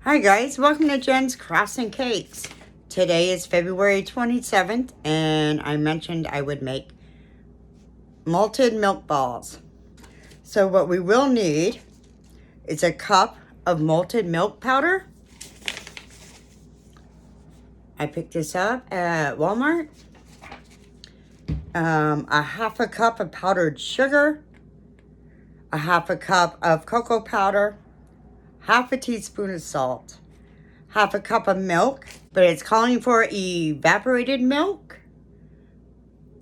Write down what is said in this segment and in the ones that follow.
Hi guys, welcome to Jen's Crafts and Cakes. Today is February 27th and I mentioned I would make malted milk balls. So what we will need is a cup of malted milk powder. I picked this up at Walmart. A half a cup of powdered sugar, a half a cup of cocoa powder, half a teaspoon of salt, half a cup of milk, but it's calling for evaporated milk.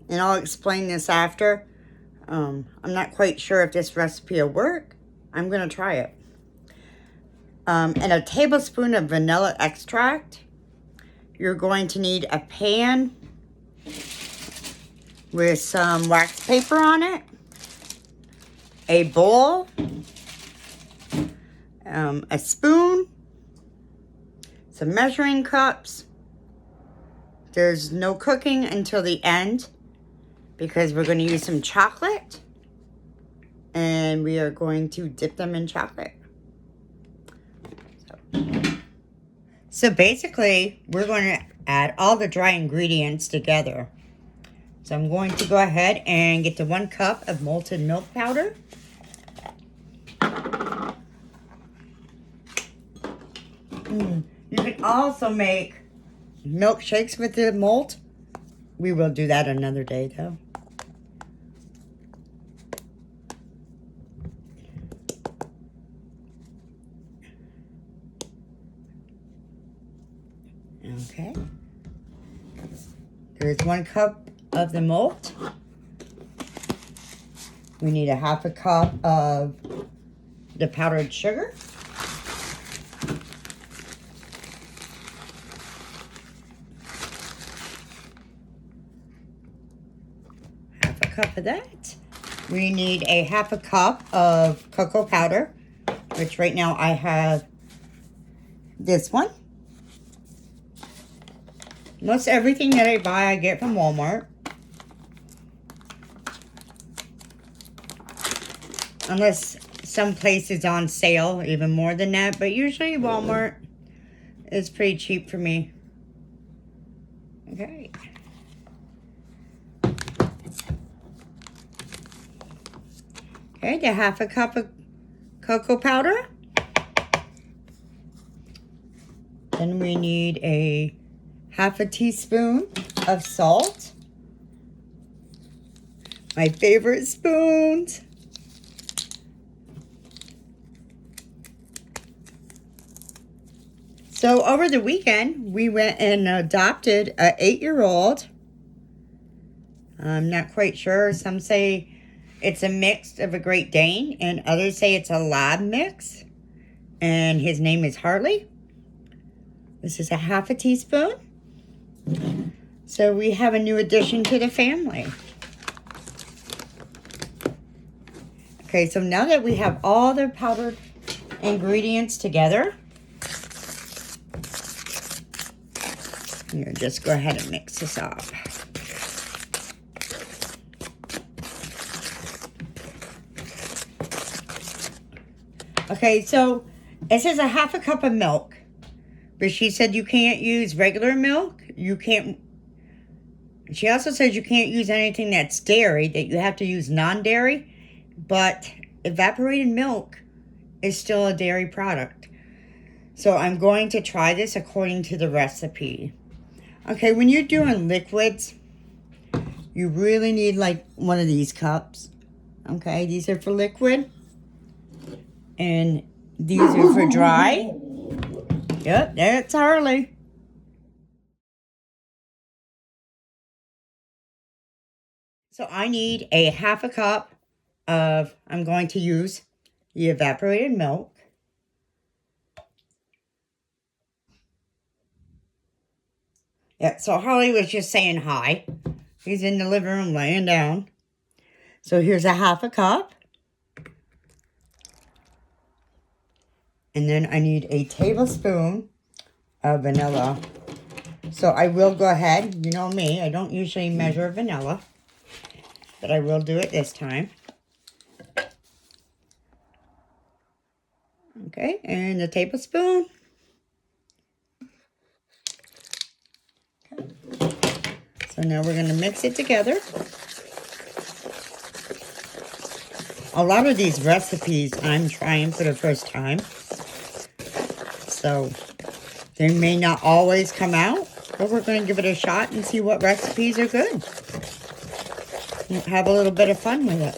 And I'll explain this after. I'm not quite sure if this recipe will work. I'm going to try it. And a tablespoon of vanilla extract. You're going to need a pan with some wax paper on it, a bowl, a spoon, some measuring cups. There's no cooking until the end because we're going to use some chocolate and we are going to dip them in chocolate. So basically, we're going to add all the dry ingredients together. So I'm going to go ahead and get the 1 cup of malted milk powder. You can also make milkshakes with the malt. We will do that another day though. Okay. There's 1 cup of the malt. We need a half a cup of the powdered sugar. Half a cup of that. We need a half a cup of cocoa powder, which right now I have this one. Most everything that I buy, I get from Walmart. Unless some place is on sale, even more than that. But usually Walmart is pretty cheap for me. Okay. Okay, the half a cup of cocoa powder. Then we need a half a teaspoon of salt. My favorite spoons. So over the weekend, we went and adopted an 8-year-old. I'm not quite sure. Some say it's a mix of a Great Dane, and others say it's a lab mix. And his name is Harley. This is a half a teaspoon. So we have a new addition to the family. Okay, so now that we have all the powdered ingredients together, I'm going to just go ahead and mix this up. Okay, so it says a half a cup of milk. But she said you can't use regular milk. You can't. She also says you can't use anything that's dairy, that you have to use non-dairy. But evaporated milk is still a dairy product. So I'm going to try this according to the recipe. Okay, when you're doing liquids, you really need like one of these cups. Okay, these are for liquid. And these are for dry. Yep, that's Harley. So I need a half a cup of, I'm going to use the evaporated milk. Yeah, so Harley was just saying hi. He's in the living room laying down. So here's a half a cup. And then I need a tablespoon of vanilla. So I will go ahead, you know me, I don't usually measure vanilla, but I will do it this time. Okay, and a tablespoon. So now we're going to mix it together. A lot of these recipes I'm trying for the first time. So they may not always come out, but we're going to give it a shot and see what recipes are good. And have a little bit of fun with it.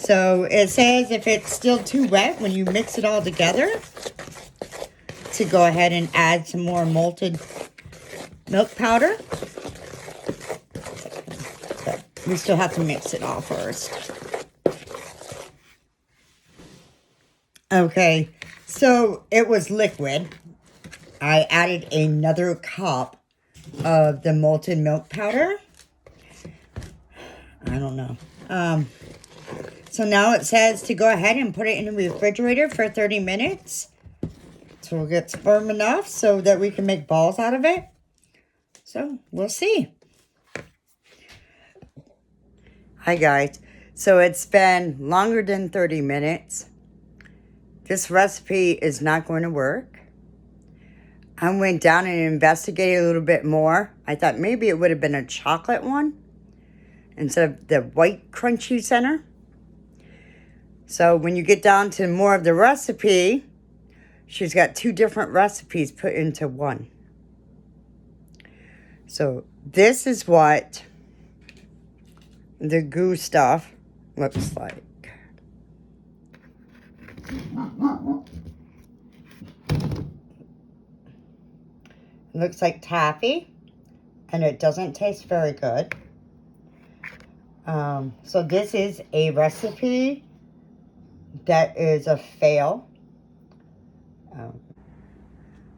So it says if it's still too wet when you mix it all together, to go ahead and add some more malted milk powder. But we still have to mix it all first. Okay, so it was liquid. I added another cup of the malted milk powder. I don't know. So now it says to go ahead and put it in the refrigerator for 30 minutes. So it gets firm enough so that we can make balls out of it. So we'll see. Hi guys. So it's been longer than 30 minutes. This recipe is not going to work. I went down and investigated a little bit more. I thought maybe it would have been a chocolate one instead of the white crunchy center. So when you get down to more of the recipe, she's got 2 different recipes put into one. So this is what the goo stuff looks like. It looks like taffy, and it doesn't taste very good. So this is a recipe that is a fail.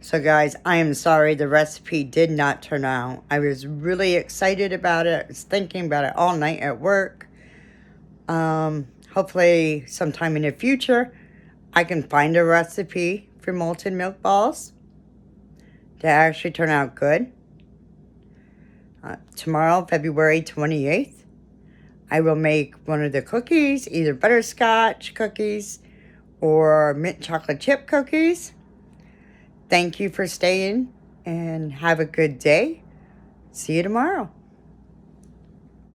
So guys, I am sorry the recipe did not turn out. I was really excited about it. I was thinking about it all night at work. Hopefully sometime in the future I can find a recipe for malted milk balls that actually turn out good. Tomorrow, February 28th, I will make one of the cookies, either butterscotch cookies or mint chocolate chip cookies. Thank you for staying and have a good day. See you tomorrow.